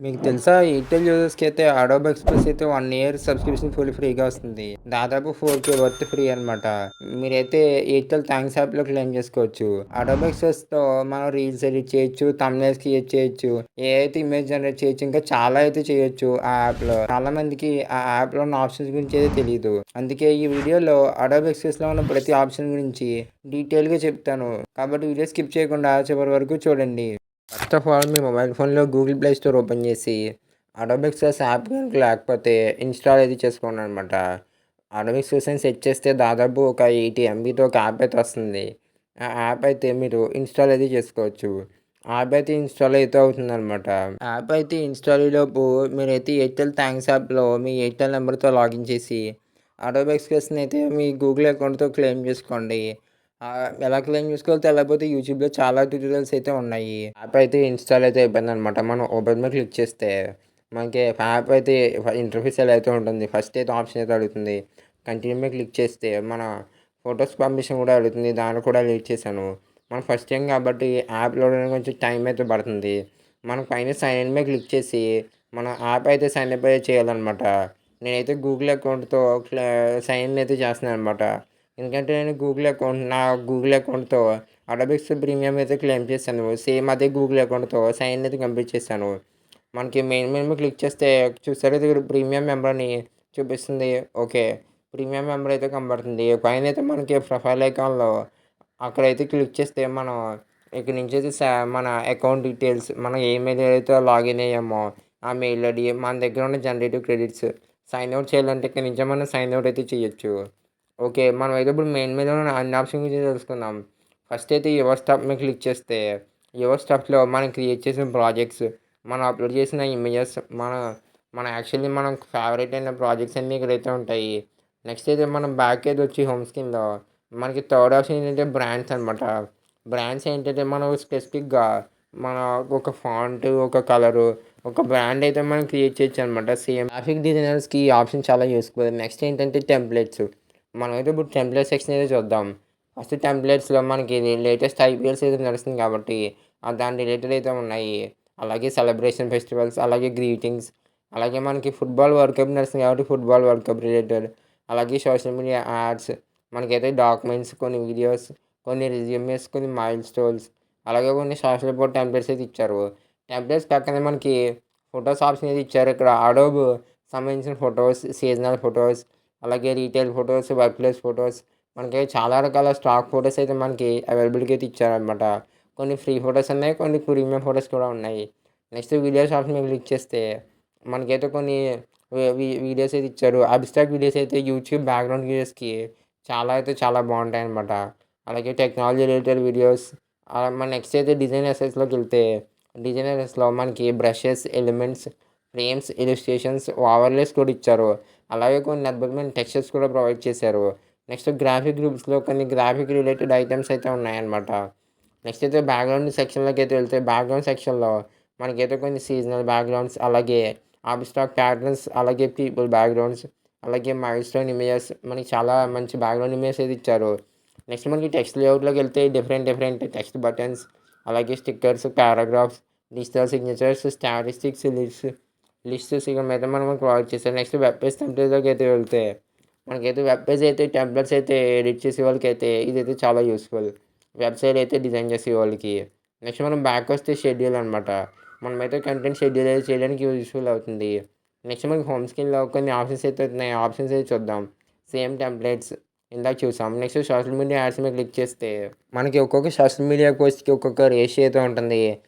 మీకు తెలుసా? ఎయిర్‌టెల్ యూజర్స్‌కి అయితే అడోబ్ ఎక్స్‌ప్రెస్ అయితే 1 ఇయర్ సబ్స్క్రిప్షన్ ఫ్రీగా వస్తుంది. దాదాపు 4,000 వర్త్ ఫ్రీ అనమాట. మీరైతే ఎయిర్‌టెల్ థాంక్స్ యాప్‌లో క్లెయిమ్ చేసుకోవచ్చు. అడోబ్ ఎక్స్‌ప్రెస్‌తో మనం రీల్స్ ఎడిట్ చేయొచ్చు, థంబ్‌నెయిల్స్ క్రియేట్ చేయొచ్చు, ఏఐ అయితే ఇమేజ్ జనరేట్ చేయొచ్చు. ఇంకా చాలా అయితే చేయొచ్చు ఆ యాప్‌లో. చాలా మందికి ఆ యాప్‌లో ఉన్న ఆప్షన్స్ గురించి అయితే తెలీదు. అందుకే ఈ వీడియోలో అడోబ్ ఎక్స్‌ప్రెస్‌లో ఉన్న ప్రతి ఆప్షన్ గురించి డీటెయిల్‌గా చెప్తాను. కాబట్టి వీడియో స్కిప్ చేయకుండా చివరి వరకు చూడండి. First of all me mobile ఫోన్‌లో గూగుల్ ప్లే స్టోర్ ఓపెన్ చేసి, అడోబ్ ఎక్స్‌ప్రెస్ యాప్ గనుక లేకపోతే ఇన్‌స్టాల్ అయితే చేసుకోండనమాట. అడోబ్ ఎక్స్‌ప్రెస్‌ని సెట్ చేస్తే దాదాపు ఒక 80 ఎంబీతో ఒక యాప్ అయితే వస్తుంది. ఆ యాప్ అయితే మీరు ఇన్‌స్టాల్ అయితే చేసుకోవచ్చు. యాప్ అయితే ఇన్‌స్టాల్ అయితే అవుతుందనమాట. యాప్ అయితే ఇన్‌స్టాల్ అయ్యేలోపు మీరైతే ఎయిర్‌టెల్ థాంక్స్ యాప్‌లో మీ ఎయిర్‌టెల్ నంబర్‌తో లాగిన్ చేసి, అడోబ్ ఎక్స్‌ప్రెస్‌ని అయితే మీ గూగుల్ అకౌంట్‌తో క్లెయిమ్ చేసుకోండి. ఎలా క్లెయిమ్ చేసుకోవాలో తెలవకపోతే యూట్యూబ్‌లో చాలా ట్యుటోరియల్స్ అయితే ఉన్నాయి. యాప్ అయితే ఇన్‌స్టాల్ అయితే అయిపోయిందనమాట. మనం ఓపెన్ మీద క్లిక్ చేస్తే మనకి యాప్ అయితే ఇంటర్ఫేస్ ఎలా అయితే ఉంటుంది. ఫస్ట్ అయితే ఆప్షన్ అయితే అడుగుతుంది. కంటిన్యూ మీద క్లిక్ చేస్తే మన ఫోటోస్ పర్మిషన్ కూడా అడుగుతుంది. దాన్ని కూడా లీడ్ చేశాను. మనం ఫస్ట్ టైం కాబట్టి యాప్ లోడ్ అవ్వడానికి కొంచెం టైం అయితే పడుతుంది. మనం పైన సైన్ ఇన్ మీద క్లిక్ చేసి మన యాప్ అయితే సైన్ అప్ అయితే చేయాలనమాట. నేనైతే గూగుల్ అకౌంట్‌తో సైన్ ఇన్ అయితే చేస్తున్నాననమాట. ఎందుకంటే నేను నా గూగుల్ అకౌంట్‌తో అడోబిక్స్ ప్రీమియం అయితే క్లెయిమ్ చేశాను. సేమ్ అదే గూగుల్ అకౌంట్‌తో సైన్ అయితే కంప్లీట్ చేశాను. మనకి మెయిన్ మెనూ క్లిక్ చేస్తే చూసారా దగ్గర ప్రీమియం మెంబర్ అని చూపిస్తుంది. ఓకే. ప్రీమియం మెంబర్ అయితే కనబడుతుంది. పైనైతే మనకి ప్రొఫైల్ ఐకాన్‌లో అక్కడైతే క్లిక్ చేస్తే మనం ఇక్కడి నుంచైతే మన అకౌంట్ డీటెయిల్స్ మనం ఏ మెయిల్ అయితే లాగిన్ అయ్యామో ఆ మెయిల్ ఐడీ మన దగ్గర ఉన్న జనరేటివ్ క్రెడిట్స్ సైన్ అవుట్ చేయాలంటే ఇక్కడి నుంచే మనం సైన్ అవుట్ అయితే చేయొచ్చు. ఓకే. మనమైతే ఇప్పుడు మెయిన్ మీద ఉన్న అన్ని ఆప్షన్ గురించి తెలుసుకుందాం. ఫస్ట్ అయితే యువర్ స్టఫ్ మీద క్లిక్ చేస్తే, యువర్ స్టఫ్‌లో మనం క్రియేట్ చేసిన ప్రాజెక్ట్స్, మనం అప్‌లోడ్ చేసిన ఇమేజెస్, మన మన యాక్చువల్లీ మనం ఫేవరెట్ అయిన ప్రాజెక్ట్స్ అన్నీ ఇక్కడైతే ఉంటాయి. నెక్స్ట్ అయితే మనం బ్యాక్ అయితే వచ్చి హోమ్ స్క్రీన్‌లో మనకి థర్డ్ ఆప్షన్ ఏంటంటే బ్రాండ్స్ అనమాట. బ్రాండ్స్ ఏంటంటే మనం స్పెసిఫిక్‌గా మన ఒక ఫాంట్, ఒక కలరు, ఒక బ్రాండ్ అయితే మనం క్రియేట్ చేయొచ్చనమాట. సేమ్ గ్రాఫిక్ డిజైనర్స్‌కి ఈ ఆప్షన్ చాలా యూజ్‌ఫుల్. నెక్స్ట్ ఏంటంటే టెంప్లేట్స్. మనమైతే ఇప్పుడు టెంప్లేట్ సెక్షన్ అయితే చూద్దాం. ఫస్ట్ టెంప్లేట్స్‌లో మనకి ఇది లేటెస్ట్ ఐపీఎల్ సీజన్ నడుస్తుంది కాబట్టి దాని రిలేటెడ్ అయితే ఉన్నాయి. అలాగే సెలబ్రేషన్ ఫెస్టివల్స్, అలాగే గ్రీటింగ్స్, అలాగే మనకి ఫుట్బాల్ వరల్డ్ కప్ నడుస్తుంది కాబట్టి ఫుట్బాల్ వరల్డ్ కప్ రిలేటెడ్, అలాగే సోషల్ మీడియా యాడ్స్, మనకైతే డాక్యుమెంట్స్, కొన్ని వీడియోస్, కొన్ని రెజ్యూమెస్, కొన్ని మైల్ స్టోన్స్, అలాగే కొన్ని సోషల్ రిపోర్ట్ టెంప్లేట్స్ అయితే ఇచ్చారు. టెంప్లేట్స్ పక్కనే మనకి ఫోటోస్ ఆప్షన్ అయితే ఇచ్చారు. ఇక్కడ అడోబ్ సంబంధించిన ఫోటోస్, సీజనల్ ఫోటోస్, అలాగే retail photos, work place photos, మనకి చాలా రకాల స్టాక్ ఫోటోస్ అయితే మనకి అవైలబిలిటీకి అయితే ఇచ్చారనమాట. కొన్ని ఫ్రీ ఫోటోస్ ఉన్నాయి. కొన్ని ప్రీమియం ఫోటోస్ కూడా ఉన్నాయి. నెక్స్ట్ వీడియోస్ ఆప్షన్ మీద క్లిక్ చేస్తే మనకైతే కొన్ని వీడియోస్ అయితే ఇచ్చారు. అబ్స్ట్రాక్ట్ వీడియోస్ అయితే యూట్యూబ్ బ్యాక్‌గ్రౌండ్ వీడియోస్‌కి చాలా బావుంటాయనమాట. అలాగే టెక్నాలజీ రిలేటెడ్ వీడియోస్, మన నెక్స్ట్ అయితే డిజైన్ ఎసెస్‌లోకెళ్తే డిజైన్ ఎసెస్‌లో మనకి brushes, elements, frames, illustrations, overlays కూడా ఇచ్చారు. అలాగే కొన్ని అద్భుతమైన టెక్స్చర్స్ కూడా ప్రొవైడ్ చేశారు. నెక్స్ట్ గ్రాఫిక్ గ్రూప్స్‌లో కొన్ని గ్రాఫిక్ రిలేటెడ్ ఐటెమ్స్ అయితే ఉన్నాయన్నమాట. నెక్స్ట్ అయితే బ్యాక్‌గ్రౌండ్ సెక్షన్‌లోకి అయితే వెళ్తే బ్యాక్‌గ్రౌండ్ సెక్షన్‌లో మనకైతే కొన్ని సీజనల్ బ్యాక్‌గ్రౌండ్స్, అలాగే అబ్స్ట్రాక్ట్ ప్యాటర్న్స్, అలాగే పీపుల్ బ్యాక్‌గ్రౌండ్స్, అలాగే మైల్‌స్టోన్ ఇమేజెస్, మనకి చాలా మంచి బ్యాక్‌గ్రౌండ్ ఇమేజెస్ అయితే ఇచ్చారు. నెక్స్ట్ మనకి టెక్స్ట్ లేఅవుట్‌లోకి వెళ్తే డిఫరెంట్ టెక్స్ట్ బటన్స్, అలాగే stickers, paragraphs, digital signatures, statistics, lists ఇక మీద మనం ప్రొవైడ్ చేశారు. నెక్స్ట్ వెబ్ పేజ్ టెంప్లేట్‌లోకి అయితే వెళ్తే మనకైతే వెబ్ పేజ్ అయితే టెంప్లెట్స్ అయితే ఎడిట్ చేసే వాళ్ళకైతే ఇదైతే చాలా యూజ్‌ఫుల్. వెబ్‌సైట్ అయితే డిజైన్ చేసే వాళ్ళకి. నెక్స్ట్ మనం బ్యాక్ వస్తే షెడ్యూల్ అనమాట. మనమైతే కంటెంట్ షెడ్యూల్ అయితే చేయడానికి యూజ్‌ఫుల్ అవుతుంది. నెక్స్ట్ మనకి హోమ్ స్క్రీన్‌లో కొన్ని ఆప్షన్స్ అయితే ఉన్నాయి. ఆప్షన్స్ అయితే చూద్దాం. సేమ్ టెంప్లేట్స్ ఇందాక చూసాం. నెక్స్ట్ సోషల్ మీడియా యాడ్స్ మీద క్లిక్ చేస్తే మనకి ఒక్కొక్క సోషల్ మీడియా పోస్ట్‌కి ఒక్కొక్క రేషియో అయితే ఉంటుంది.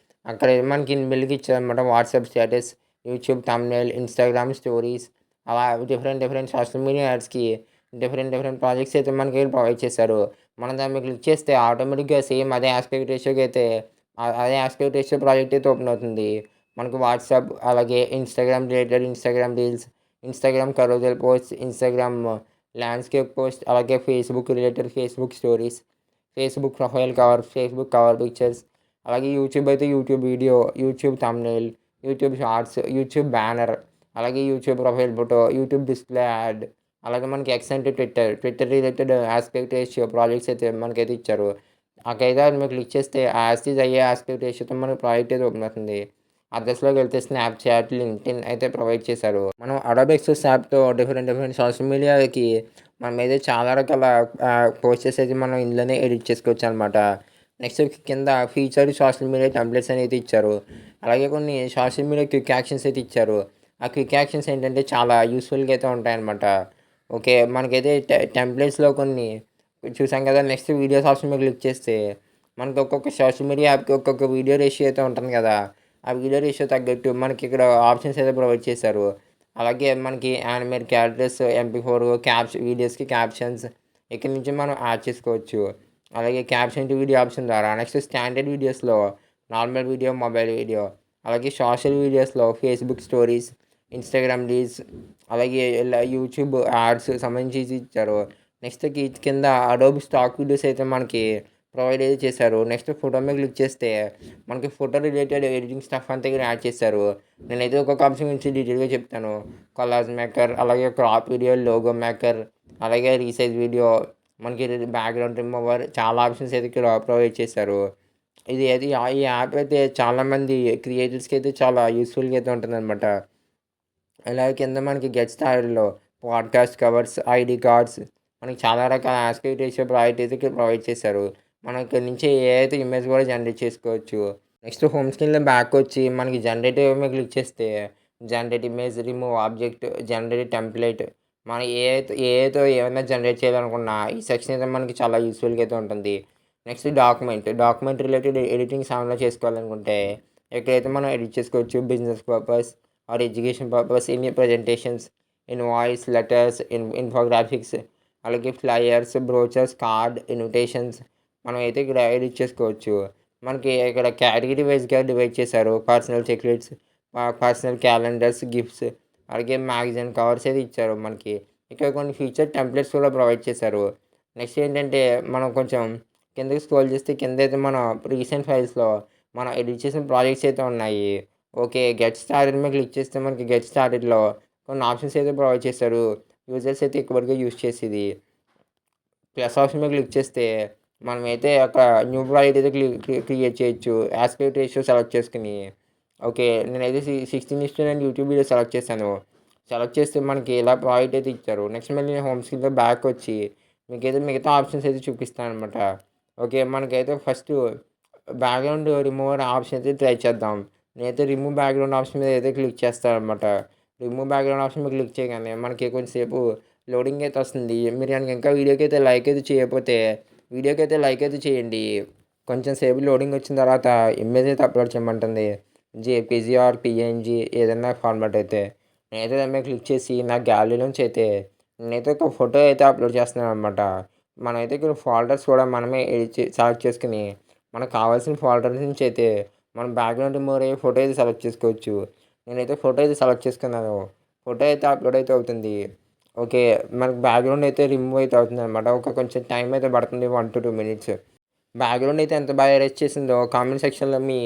అక్కడ మనకి ఇన్‌బిల్ట్‌గా ఇచ్చారనమాట. WhatsApp status, YouTube thumbnail, Instagram stories, అలా డిఫరెంట్ సోషల్ మీడియా యాడ్స్‌కి డిఫరెంట్ ప్రాజెక్ట్స్ అయితే మనకి ప్రొవైడ్ చేశారు. మనం దాని మీద క్లిక్ చేస్తే ఆటోమేటిక్‌గా సేమ్ అదే యాస్పెక్ట్ రేషియోకి అయితే అదే యాస్పెక్ట్ రేషియో ప్రాజెక్ట్ అయితే ఓపెన్ అవుతుంది. మనకు వాట్సాప్, అలాగే Instagram related Instagram reels, Instagram carousel post, Instagram landscape post, అలాగే Facebook related Facebook stories, Facebook profile cover, Facebook cover pictures, అలాగే యూట్యూబ్ అయితే YouTube video, YouTube thumbnail, YouTube shorts, YouTube banner, అలాగే YouTube profile photo, YouTube display ad, అలాగే మనకి X అంటే Twitter related aspect ratio projects అయితే మనకైతే ఇచ్చారు. అక్కడైతే అది మీరు క్లిక్ చేస్తే యాజ్ ఇట్ ఈజ్ అయ్యే యాస్పెక్ట్ రేషియోతో మనకి ప్రాజెక్ట్ అయితే ఓపెన్ అవుతుంది. అదర్స్‌లోకి వెళ్తే స్నాప్‌చాట్, లింక్డ్ఇన్ అయితే ప్రొవైడ్ చేశారు. మనం అడోబ్ ఎక్స్‌ప్రెస్ యాప్‌తో డిఫరెంట్ సోషల్ మీడియాకి మనమైతే చాలా రకాల పోస్టర్స్ అయితే మనం ఇందులోనే ఎడిట్ చేసుకోవచ్చనమాట. నెక్స్ట్ కింద ఫీచర్డ్ సోషల్ మీడియా టెంప్లెట్స్ అనేది ఇచ్చారు. అలాగే కొన్ని సోషల్ మీడియా క్విక్ యాక్షన్స్ అయితే ఇచ్చారు. ఆ క్విక్ యాక్షన్స్ ఏంటంటే చాలా యూస్‌ఫుల్‌గా అయితే ఉంటాయన్నమాట. ఓకే. మనకైతే టెంప్లెట్స్‌లో కొన్ని చూసాం కదా! నెక్స్ట్ వీడియోస్ ఆప్షన్ మీద క్లిక్ చేస్తే మనకి ఒక్కొక్క సోషల్ మీడియా యాప్‌కి ఒక్కొక్క వీడియో రేషియో అయితే ఉంటుంది కదా! ఆ వీడియో రేషియో తగ్గట్టు మనకి ఇక్కడ ఆప్షన్స్ అయితే ప్రొవైడ్ చేశారు. అలాగే మనకి యానిమేట్ క్యారెక్టర్స్, ఎంపీ4 వీడియోస్‌కి క్యాప్షన్స్ ఇక్కడి నుంచి మనం యాడ్ చేసుకోవచ్చు. అలాగే క్యాప్షన్ టు వీడియో ఆప్షన్ ద్వారా నెక్స్ట్ స్టాండర్డ్ వీడియోస్‌లో నార్మల్ వీడియో, మొబైల్ వీడియో, అలాగే సోషల్ వీడియోస్‌లో ఫేస్‌బుక్ స్టోరీస్, ఇన్‌స్టాగ్రామ్ రీల్స్, అలాగే ఇలా యూట్యూబ్ యాడ్స్ సంబంధించి ఇచ్చారు. నెక్స్ట్ కింద అడోబ్ స్టాక్ వీడియోస్ అయితే మనకి ప్రొవైడ్ అయితే చేశారు. నెక్స్ట్ ఫోటో మీద క్లిక్ చేస్తే మనకి ఫోటో రిలేటెడ్ ఎడిటింగ్ స్టఫ్ అంతా ఇక్కడ యాడ్ చేశారు. నేనైతే ఒక్కొక్క ఆప్షన్ గురించి డీటెయిల్‌గా చెప్తాను. కొలాజ్ మేకర్, అలాగే క్రాప్ వీడియో, లోగో మేకర్, అలాగే రీసైజ్ వీడియో, మనకి బ్యాక్‌గ్రౌండ్ రిమూవర్ చాలా ఆప్షన్స్ అయితే ఇక్కడ ప్రొవైడ్ చేశారు. ఈ యాప్ అయితే చాలామంది క్రియేటర్స్‌కి అయితే చాలా యూస్‌ఫుల్‌గా అయితే ఉంటుందన్నమాట. అలాగే కింద మనకి గెట్ స్టార్టెడ్‌లో పాడ్‌కాస్ట్ కవర్స్, ఐడీ కార్డ్స్, మనకి చాలా రకాల ఆస్పెక్ట్ రేషియో ప్రాజెక్ట్ అయితే ఇక్కడ ప్రొవైడ్ చేశారు. మనం ఇక్కడి నుంచి అయితే ఇమేజ్ కూడా జనరేట్ చేసుకోవచ్చు. నెక్స్ట్ హోమ్ స్క్రీన్‌లో బ్యాకొచ్చి మనకి జనరేటివ్ మీద క్లిక్ చేస్తే generate image, remove object, generate template, మనం ఏఐతో ఏమైనా జనరేట్ చేయాలనుకున్నా ఈ సెక్షన్ అయితే మనకి చాలా యూస్‌ఫుల్‌గా అయితే ఉంటుంది. నెక్స్ట్ డాక్యుమెంట్ రిలేటెడ్ ఎడిటింగ్ ఏమన్నా చేసుకోవాలనుకుంటే ఇక్కడైతే మనం ఎడిట్ చేసుకోవచ్చు. Business purpose or education purpose, presentations, invoice, letters, infographics, అలాగే ఫ్లయర్స్, బ్రోచర్స్, కార్డ్, ఇన్విటేషన్స్ మనం అయితే ఇక్కడ ఎడిట్ చేసుకోవచ్చు. మనకి ఇక్కడ కేటగిరీ వైస్‌గా డివైడ్ చేశారు. పర్సనల్ చెక్‌లిస్ట్స్, పర్సనల్ క్యాలెండర్స్, గిఫ్ట్స్, అలాగే మ్యాగజైన్ కవర్స్ అయితే ఇచ్చారు మనకి. ఇక్కడ కొన్ని ఫీచర్ టెంప్లెట్స్ కూడా ప్రొవైడ్ చేశారు. నెక్స్ట్ ఏంటంటే మనం కొంచెం కిందకి స్క్రోల్ చేస్తే కిందైతే మన రీసెంట్ ఫైల్స్‌లో మనం ఎడిట్ చేసిన ప్రాజెక్ట్స్ అయితే ఉన్నాయి. ఓకే. గెట్ స్టార్టెడ్ మీద క్లిక్ చేస్తే మనకి గెట్ స్టార్టెడ్‌లో కొన్ని ఆప్షన్స్ అయితే ప్రొవైడ్ చేశారు. యూజర్స్ అయితే ఎక్కువ వరకు యూజ్ చేసేది. ప్లస్ ఆప్షన్ మీద క్లిక్ చేస్తే మనమైతే అక్కడ న్యూ ప్రాజెక్ట్ అయితే క్రియేట్ చేయొచ్చు. యాస్పెక్ట్ రేషియో సెలెక్ట్ చేసుకొని. ఓకే. నేనైతే 16:9 యూట్యూబ్ వీడియో సెలెక్ట్ చేశాను. సెలెక్ట్ చేస్తే మనకి ఇలా ప్రాజెక్ట్ అయితే ఇచ్చారు. నెక్స్ట్ మళ్ళీ నేను హోమ్ స్క్రీన్‌లో బ్యాకొచ్చి మీకైతే మిగతా ఆప్షన్స్ అయితే చూపిస్తాననమాట. ఓకే. మనకైతే ఫస్టు బ్యాక్‌గ్రౌండ్ రిమూవర్ ఆప్షన్ అయితే ట్రై చేద్దాం. నేనైతే రిమూవ్ బ్యాక్‌గ్రౌండ్ ఆప్షన్ మీద అయితే క్లిక్ చేస్తాననమాట. రిమూవ్ బ్యాక్‌గ్రౌండ్ ఆప్షన్ మీద క్లిక్ చేయగానే మనకి కొంచెంసేపు లోడింగ్ అయితే వస్తుంది. మీరు గనుక ఇంకా వీడియోకైతే లైక్ అయితే చేయకపోతే వీడియోకైతే లైక్ అయితే చేయండి. కొంచెం సేపు లోడింగ్ వచ్చిన తర్వాత ఇమేజ్ అయితే అప్లోడ్ చేయమంటుంది. జేపీజీ ఆర్ పీఎన్జీ ఏదన్నా ఫార్మాట్ అయితే. నేనైతే దాని మీద క్లిక్ చేసి నా గ్యాలరీ నుంచి అయితే నేనైతే ఒక ఫోటో అయితే అప్లోడ్ చేస్తున్నాననమాట. మనమైతే ఇక్కడ ఫోల్డర్స్ కూడా మనమే సెలెక్ట్ చేసుకొని మనకు కావాల్సిన ఫోల్డర్స్ నుంచి అయితే మనం బ్యాక్‌గ్రౌండ్ రిమూవర్ అయ్యే ఫోటో అయితే సెలెక్ట్ చేసుకోవచ్చు. నేనైతే ఫోటో అయితే సెలెక్ట్ చేసుకున్నాను. ఫోటో అయితే అప్లోడ్ అయితే అవుతుంది. ఓకే. మనకి బ్యాక్‌గ్రౌండ్ అయితే రిమూవ్ అయితే అవుతుందనమాట. కొంచెం టైం అయితే పడుతుంది 1-2 మినిట్స్. బ్యాక్‌గ్రౌండ్ అయితే ఎంత బాగా ఎరేజ్ చేసిందో కామెంట్ సెక్షన్‌లో మీ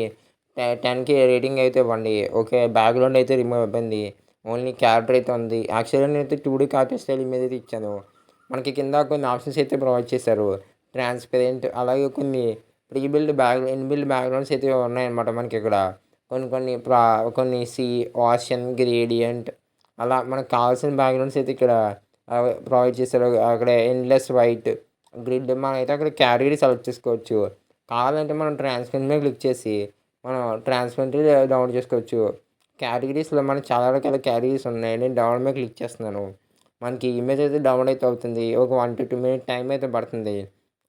10కి రేటింగ్ అయితే ఇవ్వండి. ఓకే. బ్యాక్‌గ్రౌండ్ అయితే రిమూవ్ అయిపోయింది. ఓన్లీ క్యారెక్టర్ అయితే ఉంది. యాక్చువల్‌గా నేనైతే 2డీ కార్టూన్ స్టైల్ ఇమేజ్ అయితే ఇచ్చాను. మనకి కింద కొన్ని ఆప్షన్స్ అయితే ప్రొవైడ్ చేశారు. ట్రాన్స్‌పరెంట్, అలాగే కొన్ని ఇన్‌బిల్డ్ బ్యాక్‌గ్రౌండ్స్ అయితే ఉన్నాయన్నమాట మనకిక్కడ. కొన్ని ఓషన్, గ్రేడియంట్ అలా మనకు కావాల్సిన బ్యాక్‌గ్రౌండ్స్ అయితే ఇక్కడ ప్రొవైడ్ చేశారు. అక్కడ ఎండ్‌లెస్ వైట్, గ్రిడ్ మనమైతే అక్కడ కేటగిరీ సెలెక్ట్ చేసుకోవచ్చు. కావాలంటే మనం ట్రాన్స్‌పరెంట్ మీద క్లిక్ చేసి మనం ట్రాన్స్‌పరెంట్ డౌన్లోడ్ చేసుకోవచ్చు. కేటగిరీస్‌లో మనకు చాలా రకాల కేటగిరీస్ ఉన్నాయి. నేను డౌన్లోడ్ మీద క్లిక్ చేస్తున్నాను. మనకి ఇమేజ్ అయితే డౌన్లోడ్ అయితే అవుతుంది. ఒక 1-2 మినిట్ టైం అయితే పడుతుంది.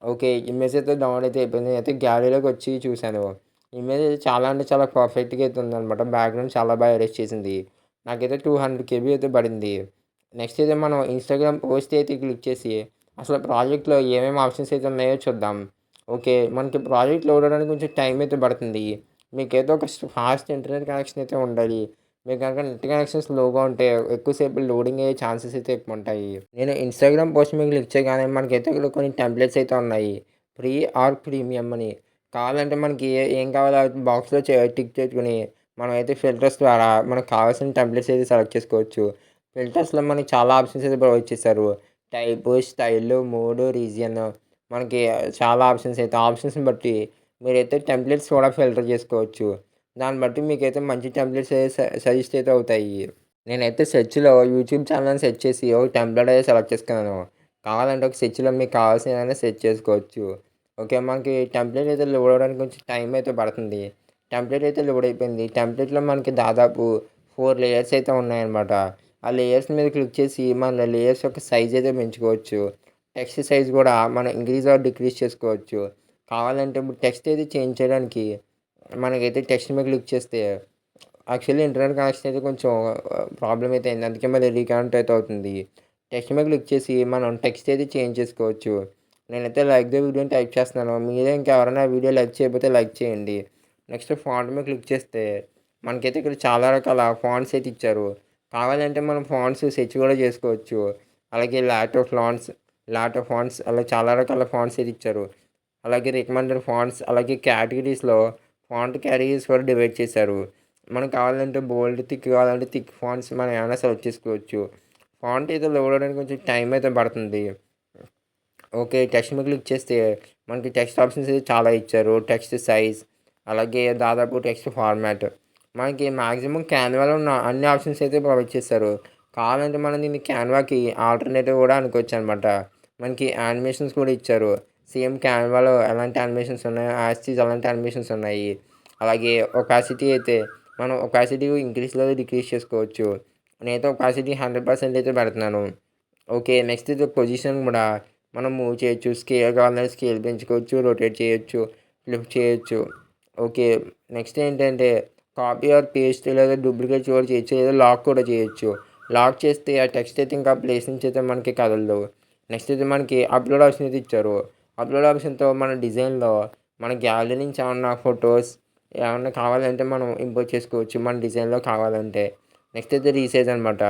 ఓకే. ఇమేజ్ అయితే డౌన్లోడ్ అయితే అయిపోయింది. నేనైతే గ్యాలరీలోకి వచ్చి చూశాను. ఇమేజ్ అయితే చాలా అంటే చాలా పర్ఫెక్ట్‌గా అయితే ఉందనమాట. బ్యాక్‌గ్రౌండ్ చాలా బాగా ఎరేజ్ చేసింది. నాకైతే 200 కేబీ అయితే పడింది. నెక్స్ట్ అయితే మనం ఇన్‌స్టాగ్రామ్ పోస్ట్ అయితే క్లిక్ చేసి అసలు ప్రాజెక్ట్‌లో ఏమేమి ఆప్షన్స్ అయితే ఉన్నాయో చూద్దాం. ఓకే. మనకి ప్రాజెక్ట్ లోడ్ అవ్వడానికి కొంచెం టైం అయితే పడుతుంది. మీకైతే ఒక ఫాస్ట్ ఇంటర్నెట్ కనెక్షన్ అయితే ఉండాలి. మీకు గనుక నెట్ కనెక్షన్ స్లోగా ఉంటే ఎక్కువసేపు లోడింగ్ అయ్యే ఛాన్సెస్ అయితే ఎక్కువుంటాయి. నేను ఇన్‌స్టాగ్రామ్ పోస్ట్ మీద క్లిక్ చేయగానే మనకైతే ఇక్కడ కొన్ని టెంప్లెట్స్ అయితే ఉన్నాయి. ఫ్రీ ఆర్ ప్రీమియం అని. కావాలంటే మనకి ఏం కావాలో బాక్స్‌లో టిక్ చేసుకొని మనమైతే ఫిల్టర్స్ ద్వారా మనకు కావాల్సిన టెంప్లెట్స్ అయితే సెలెక్ట్ చేసుకోవచ్చు. ఫిల్టర్స్‌లో మనకి చాలా ఆప్షన్స్ అయితే ప్రొవైడ్ చేశారు. టైపు, స్టైలు, మూడు, రీజియన్, మనకి చాలా ఆప్షన్స్‌ని బట్టి మీరైతే టెంప్లెట్స్ కూడా ఫిల్టర్ చేసుకోవచ్చు. దాన్ని బట్టి మీకైతే మంచి టెంప్లెట్స్ అయితే సజెస్ట్ అయితే అవుతాయి. నేనైతే సెర్చ్‌లో యూట్యూబ్ ఛానెల్‌ని సెర్చ్ చేసి ఒక టెంప్లెట్ అయితే సెలెక్ట్ చేసుకున్నాను. కావాలంటే ఒక సెర్చ్‌లో మీకు కావాల్సినవి ఏదైనా సెర్చ్ చేసుకోవచ్చు. ఓకే. మనకి టెంప్లెట్ అయితే లోడ్ అవ్వడానికి కొంచెం టైం అయితే పడుతుంది. టెంప్లెట్ అయితే లోడ్ అయిపోయింది. టెంప్లెట్‌లో మనకి దాదాపు 4 లేయర్స్ అయితే ఉన్నాయన్నమాట. ఆ లేయర్స్ మీద క్లిక్ చేసి మన లేయర్స్ యొక్క సైజ్ అయితే పెంచుకోవచ్చు. టెక్స్ట్ సైజ్ కూడా మనం ఇంక్రీజ్ ఆర్ డిక్రీజ్ చేసుకోవచ్చు. కావాలంటే ఇప్పుడు టెక్స్ట్ అయితే చేంజ్ చేయడానికి మనకైతే టెక్స్ట్ మీద క్లిక్ చేస్తే యాక్చువల్లీ ఇంటర్నెట్ కనెక్షన్ అయితే కొంచెం ప్రాబ్లమ్ అయితే అయింది. అందుకే మళ్ళీ రీకనెక్ట్ అయితే అవుతుంది. టెక్స్ట్ మీద క్లిక్ చేసి మనం టెక్స్ట్ అయితే చేంజ్ చేసుకోవచ్చు. నేనైతే లైక్ ద వీడియో అని టైప్ చేస్తున్నాను. మీరే ఇంకెవరైనా వీడియో లైక్ చేయకపోతే లైక్ చేయండి. నెక్స్ట్ ఫాంట్ మీద క్లిక్ చేస్తే మనకైతే ఇక్కడ చాలా రకాల ఫాంట్స్ అయితే ఇచ్చారు. కావాలంటే మనం ఫాంట్స్ సెర్చ్ కూడా చేసుకోవచ్చు. అలాగే లాట్ ఆఫ్ ఫాంట్స్ అలా చాలా రకాల ఫాంట్స్ అయితే ఇచ్చారు. అలాగే రికమెండెడ్ ఫాంట్స్ అలాగే కేటగిరీస్‌లో ఫాంట్ కేటగిరీస్ కూడా డివైడ్ చేశారు. మనకు కావాలంటే బోల్డ్, థిక్ కావాలంటే థిక్ ఫాంట్స్ మనం ఏమైనా సెలెక్ట్ చేసుకోవచ్చు. ఫాంట్ అయితే లోడ్ అవ్వడానికి కొంచెం టైం అయితే పడుతుంది. ఓకే. టెక్స్ట్ మీద క్లిక్ చేస్తే మనకి టెక్స్ట్ ఆప్షన్స్ అయితే చాలా ఇచ్చారు. టెక్స్ట్ సైజ్ అలాగే దాదాపు టెక్స్ట్ ఫార్మాట్. మనకి మాక్సిమం క్యాన్వాలో ఉన్న అన్ని ఆప్షన్స్ అయితే ప్రొవైడ్ చేశారు. కావాలంటే మనం దీన్ని క్యాన్వాకి ఆల్టర్‌నేటివ్ కూడా అనుకోవచ్చనమాట. మనకి యానిమేషన్స్ కూడా ఇచ్చారు. సేమ్ క్యాన్వాలో ఎలాంటి యానిమేషన్స్ ఉన్నాయో యాజ్ ఇట్ ఈజ్ అలాంటి యానిమేషన్స్ ఉన్నాయి. అలాగే ఒపాసిటీ అయితే మనం ఒపాసిటీ ఇంక్రీజ్ లేదా డిక్రీజ్ చేసుకోవచ్చు. నేనైతే ఒపాసిటీ 100% అయితే పెడుతున్నాను. ఓకే. నెక్స్ట్ ఇది పొజిషన్ కూడా మనం మూవ్ చేయొచ్చు. స్కేల్ కావాలంటే స్కేల్ పెంచుకోవచ్చు, రొటేట్ చేయొచ్చు, ఫ్లిప్ చేయొచ్చు. ఓకే. నెక్స్ట్ ఏంటంటే కాపీ ఆర్ పేస్ట్ లేదా డూప్లికేట్ కూడా చేయొచ్చు. లేదా లాక్ కూడా చేయొచ్చు. లాక్ చేస్తే ఆ టెక్స్ట్ అయితే ఇంకా ప్లేస్ నుంచి అయితే మనకి కదలదు. నెక్స్ట్ అయితే మనకి అప్‌లోడ్ ఆప్షన్ అయితే ఇచ్చారు. అప్‌లోడ్ ఆప్షన్‌తో మన డిజైన్‌లో మన గ్యాలరీ నుంచి ఏమన్నా ఫోటోస్ ఏమన్నా కావాలంటే మనం ఇంపోర్ట్ చేసుకోవచ్చు. మన డిజైన్‌లో కావాలంటే. నెక్స్ట్ అయితే రీసైజ్ అనమాట.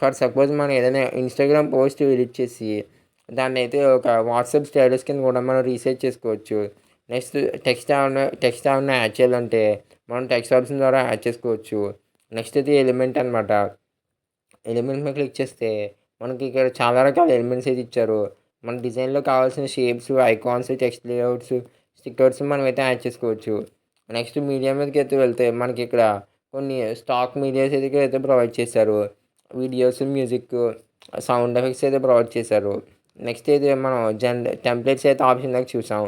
ఫర్ సపోజ్ మనం ఏదైనా ఇన్‌స్టాగ్రామ్ పోస్ట్ ఎడిట్ చేసి దాన్నైతే ఒక వాట్సాప్ స్టేటస్ కింద కూడా మనం రీసైజ్ చేసుకోవచ్చు. నెక్స్ట్ టెక్స్ట్ ఏమన్నా యాడ్ చేయాలంటే మనం టెక్స్ట్ ఆప్షన్ ద్వారా యాడ్ చేసుకోవచ్చు. నెక్స్ట్ అయితే ఎలిమెంట్ అనమాట. ఎలిమెంట్ మీద క్లిక్ చేస్తే మనకి ఇక్కడ చాలా రకాల ఎలిమెంట్స్ అయితే ఇచ్చారు. మన డిజైన్‌లో కావాల్సిన shapes, icons, text layouts, stickers మనమైతే యాడ్ చేసుకోవచ్చు. నెక్స్ట్ మీడియా మీదకైతే వెళ్తే మనకి ఇక్కడ కొన్ని స్టాక్ మీడియాస్ అయితే ప్రొవైడ్ చేశారు. వీడియోస్, మ్యూజిక్, సౌండ్ ఎఫెక్ట్స్ అయితే ప్రొవైడ్ చేశారు. నెక్స్ట్ అయితే మనం టెంప్లెట్స్ అయితే ఆప్షన్ దాకా చూసాం.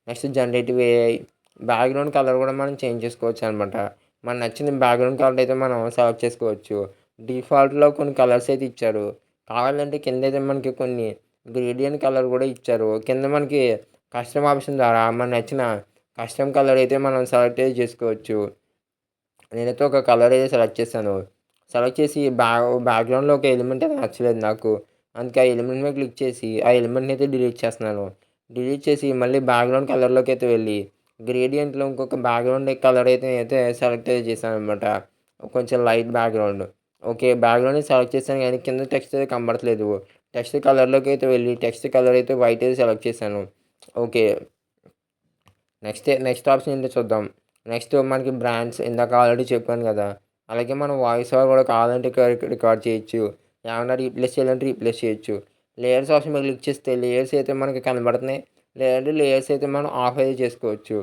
Next generative AI background colour కూడా మనం చేంజ్ చేసుకోవచ్చు అనమాట. మనకు నచ్చిన బ్యాక్‌గ్రౌండ్ కలర్ అయితే మనం సెలెక్ట్ చేసుకోవచ్చు. డిఫాల్ట్‌లో కొన్ని కలర్స్ అయితే ఇచ్చారు. కావాలంటే కిందైతే మనకి కొన్ని గ్రేడియంట్ కలర్ కూడా ఇచ్చారు. కింద మనకి కస్టమ్ ఆప్షన్ ద్వారా మనకు నచ్చిన కస్టమ్ కలర్ అయితే మనం సెలెక్ట్ అయితే చేసుకోవచ్చు. నేనైతే ఒక కలర్ అయితే సెలెక్ట్ చేశాను. సెలెక్ట్ చేసి బ్యాక్‌గ్రౌండ్‌లో ఒక ఎలిమెంట్ అయితే నచ్చలేదు నాకు. అందుకే ఆ ఎలిమెంట్ మీద క్లిక్ చేసి ఆ ఎలిమెంట్‌ని అయితే డిలీట్ చేస్తున్నాను. డిలీట్ చేసి మళ్ళీ బ్యాక్‌గ్రౌండ్ కలర్‌లోకి అయితే వెళ్ళి గ్రేడియంట్‌లో ఇంకొక బ్యాక్‌గ్రౌండ్ కలర్ అయితే సెలెక్ట్ అయితే చేశాననమాట. కొంచెం లైట్ బ్యాక్‌గ్రౌండ్. ఓకే. బ్యాక్‌గ్రౌండ్‌ని సెలెక్ట్ చేశాను గానీ కింద టెక్స్ట్ అయితే కనబడట్లేదు. టెక్స్ట్ కలర్‌లోకి అయితే వెళ్ళి టెక్స్ట్ కలర్ అయితే వైట్ అయితే సెలెక్ట్ చేశాను. ఓకే. నెక్స్ట్ ఆప్షన్ ఏంటో చూద్దాం. నెక్స్ట్ మనకి బ్రాండ్స్ ఇందాక ఆల్రెడీ చెప్పాను కదా! అలాగే మనం వాయిస్ ఓవర్ కూడా కావాలంటే రికార్డ్ చేయొచ్చు. ఏమన్నా రీప్లేస్ చేయాలంటే రీప్లేస్ చేయొచ్చు. లేయర్స్ ఆప్షన్ మీద క్లిక్ చేస్తే లేయర్స్ అయితే మనకి కనబడుతున్నాయి. లేదంటే లేయర్స్ అయితే మనం ఆఫ్ అయితే చేసుకోవచ్చు.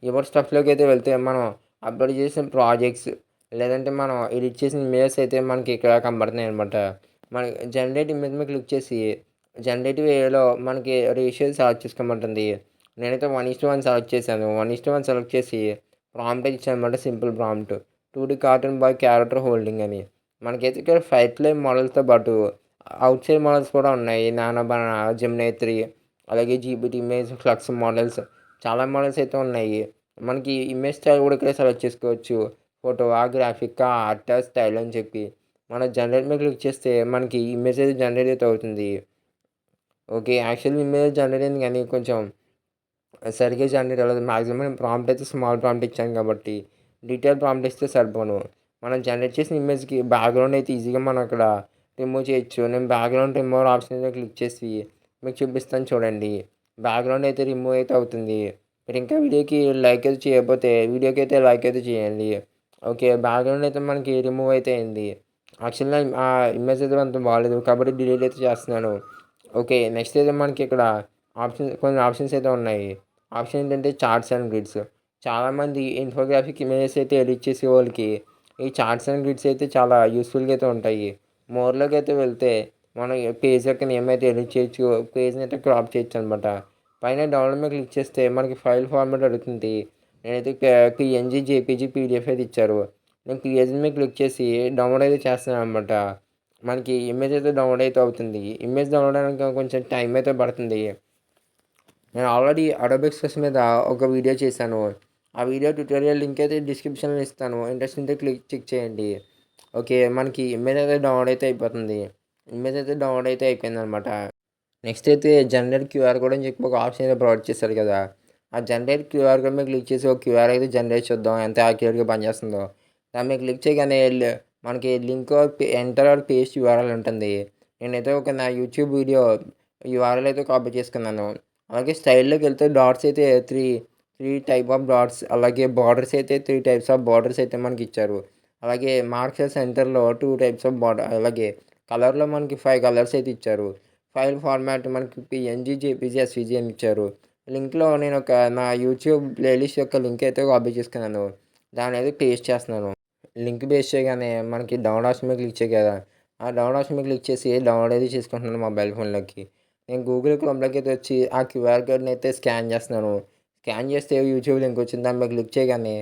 రిమోట్ స్టఫ్‌లోకి అయితే వెళ్తే మనం అప్‌లోడ్ చేసిన ప్రాజెక్ట్స్ లేదంటే మనం ఎడిట్ చేసిన ఇమేజెస్ అయితే మనకి ఇక్కడ కనబడుతున్నాయన్నమాట. మనకి జనరేట్ ఇమేజ్ మీద క్లిక్ చేసి జనరేటివ్ ఏఐలో మనకి రేషియో సెలెక్ట్ చేసుకోమంటుంది. నేనైతే 1:1 సెలెక్ట్ చేశాను. 1:1 సెలెక్ట్ చేసి ప్రాంప్ట్ ఇచ్చానన్నమాట. Simple prompt. Two D cartoon boy character holding అని. మనకైతే ఇక్కడ ఫైర్ మోడల్స్‌తో పాటు ఔట్‌సైడ్ మోడల్స్ కూడా ఉన్నాయి. నానో బనానా, జెమినీ 3 అలాగే జీపీటీ ఇమేజ్, ఫ్లక్స్ మోడల్స్ చాలా మోడల్స్ అయితే ఉన్నాయి. మనకి ఇమేజ్ స్టైల్ కూడా ఇక్కడే సెలెక్ట్ చేసుకోవచ్చు. ఫోటోవా, గ్రాఫికా, ఆర్టా, స్టైల్ అని చెప్పి. మనం జనరేట్ మీద క్లిక్ చేస్తే మనకి ఇమేజ్ అయితే జనరేట్ అయితే అవుతుంది. ఓకే. యాక్చువల్లీ ఇమేజ్ జనరేట్ అయింది కానీ కొంచెం సరిగ్గా జనరేట్ అవ్వలేదు. మాక్సిమం ప్రాంప్ట్ అయితే స్మాల్ ప్రాంప్ట్ ఇచ్చాను కాబట్టి డీటెయిల్ ప్రాంప్ట్ ఇస్తే సరిపోను. మనం జనరేట్ చేసిన ఇమేజ్‌కి బ్యాక్‌గ్రౌండ్ అయితే ఈజీగా మనం అక్కడ రిమూవ్ చేయొచ్చు. నేను బ్యాక్‌గ్రౌండ్ రిమూవర్ ఆప్షన్ మీద క్లిక్ చేసి మీకు చూపిస్తాను చూడండి. బ్యాక్‌గ్రౌండ్ అయితే రిమూవ్ అయితే అవుతుంది. మీరు ఇంకా వీడియోకి అయితే లైక్ అయితే చేయండి. ఓకే. బ్యాక్‌గ్రౌండ్ అయితే మనకి రిమూవ్ అయితే అయింది. యాక్చువల్‌గా ఆ ఇమేజ్ అయితే అంత బాలేదు కాబట్టి డిలీట్ అయితే చేస్తున్నాను. ఓకే. నెక్స్ట్ అయితే మనకి ఇక్కడ కొన్ని ఆప్షన్స్ అయితే ఉన్నాయి. ఆప్షన్ ఏంటంటే చార్ట్స్ అండ్ గ్రిడ్స్. చాలామంది ఇన్ఫోగ్రాఫిక్ ఇమేజెస్ అయితే ఎడిట్ చేసే వాళ్ళకి ఈ చార్ట్స్ అండ్ గ్రిడ్స్ అయితే చాలా యూస్ఫుల్గా అయితే ఉంటాయి. మోర్లోకి అయితే వెళ్తే మనం పేజ్ యొక్క నేమ్ అయితే ఎడిట్ చేయొచ్చు, పేజ్ని అయితే క్రాప్ చేయొచ్చు అనమాట. పైన డౌన్లోడ్ మీద క్లిక్ చేస్తే మనకి ఫైల్ ఫార్మాట్ అడుగుతుంది. నేనైతే పిఎన్జీ, జేపీజీ, పీడిఎఫ్ అయితే ఇచ్చారు. నేను పిఎన్జీ మీద క్లిక్ చేసి డౌన్లోడ్ అయితే చేస్తున్నాను అనమాట. మనకి ఇమేజ్ అయితే డౌన్లోడ్ అయితే అవుతుంది. ఇమేజ్ డౌన్లోడ్ అవడానికి కొంచెం టైం అయితే పడుతుంది. నేను ఆల్రెడీ అడోబ్ ఎక్స్‌ప్రెస్ మీద ఒక వీడియో చేశాను. ఆ వీడియో ట్యుటోరియల్ లింక్ అయితే డిస్క్రిప్షన్‌లో ఇస్తాను. ఇంట్రెస్ట్ ఉంటే చెక్ చేయండి. ఓకే. మనకి ఇమేజ్ అయితే డౌన్లోడ్ అయితే అయిపోతుంది. ఇమేజ్ అయితే డౌన్లోడ్ అయితే అయిపోయిందనమాట. నెక్స్ట్ అయితే జనరేట్ క్యూఆర్ కోడ్ అని చెప్పి ఒక ఆప్షన్ అయితే ప్రొవైడ్ చేశారు కదా! ఆ జనరేట్ క్యూఆర్ కోడ్ మీద క్లిక్ చేసి ఒక క్యూఆర్ అయితే జనరేట్ చేద్దాం ఎంత యాక్యురేట్‌గా పనిచేస్తుందో. దాని మీద క్లిక్ చేయగానే మనకి link enter or paste URL ఉంటుంది. నేనైతే ఒక నా యూట్యూబ్ వీడియో యూఆర్ఎల్ అయితే కాపీ చేసుకున్నాను. అలాగే స్టైల్‌లోకి వెళ్తే డాట్స్ అయితే 3 టైప్ ఆఫ్ డాట్స్, అలాగే బార్డర్స్ అయితే 3 టైప్స్ ఆఫ్ బార్డర్స్ అయితే మనకిచ్చారు. అలాగే మార్క్స్ సెంటర్‌లో 2 టైప్స్ ఆఫ్ బార్డర్, అలాగే కలర్‌లో మనకి 5 కలర్స్ అయితే ఇచ్చారు. ఫైల్ ఫార్మాట్ మనకి పిఎన్జీ, జేపీజీ, ఎస్వీజీ అని ఇచ్చారు. లింక్‌లో నేను నా యూట్యూబ్ ప్లేలిస్ట్ యొక్క లింక్ అయితే కాపీ చేసుకున్నాను. దాన్నైతే పేస్ట్ చేస్తున్నాను. లింక్ పేస్ట్ చేయగానే మనకి డౌన్లోడ్ ఆప్షన్ మీద క్లిక్ చేయాలి కదా! ఆ డౌన్లోడ్ ఆప్షన్ మీద క్లిక్ చేసి డౌన్లోడ్ అయితే చేసుకుంటున్నాను మొబైల్ ఫోన్‌లోకి. నేను గూగుల్ క్రోమ్‌లోకి అయితే వచ్చి ఆ క్యూఆర్ కోడ్‌ని అయితే స్కాన్ చేస్తున్నాను. స్కాన్ చేస్తే యూట్యూబ్ లింక్ వచ్చింది. దాని మీద క్లిక్ చేయగానే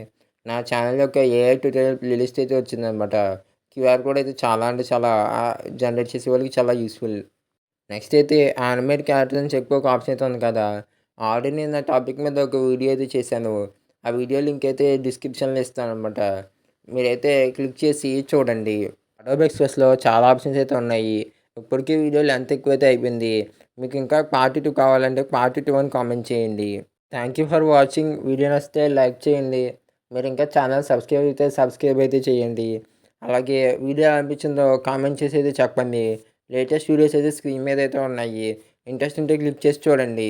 నా ఛానల్ యొక్క ఏఐ ట్యుటోరియల్ ప్లేలిస్ట్ అయితే వచ్చిందనమాట. క్యూఆర్ కోడ్ అయితే చాలా అంటే చాలా జనరేట్ చేసే వాళ్ళకి చాలా యూస్‌ఫుల్. నెక్స్ట్ అయితే యానిమేట్ క్యారెక్టర్ అని చెప్పి ఒక ఆప్షన్ అయితే ఉంది కదా! ఆల్రెడీ నేను ఆ టాపిక్ మీద ఒక వీడియో అయితే చేశాను. ఆ వీడియో లింక్ అయితే డిస్క్రిప్షన్‌లో ఇస్తాననమాట. మీరైతే క్లిక్ చేసి చూడండి. అడోబ్ ఎక్స్‌ప్రెస్‌లో చాలా ఆప్షన్స్ అయితే ఉన్నాయి. ఇప్పటికే వీడియో లెంత్ ఎక్కువైతే అయిపోయింది. మీకు ఇంకా పార్ట్ 2 కావాలంటే పార్ట్ 2 అని కామెంట్ చేయండి. Thank you for watching. Video నచ్చితే లైక్ చేయండి. మీరు ఇంకా ఛానల్ సబ్స్క్రైబ్ అయితే చేయండి. అలాగే వీడియో ఎలా అనిపించిందో కామెంట్ చేసి అయితే చెప్పండి. లేటెస్ట్ వీడియోస్ అయితే స్క్రీన్ మీద అయితే ఉన్నాయి. ఇంట్రెస్ట్ ఉంటే క్లిక్ చేసి చూడండి.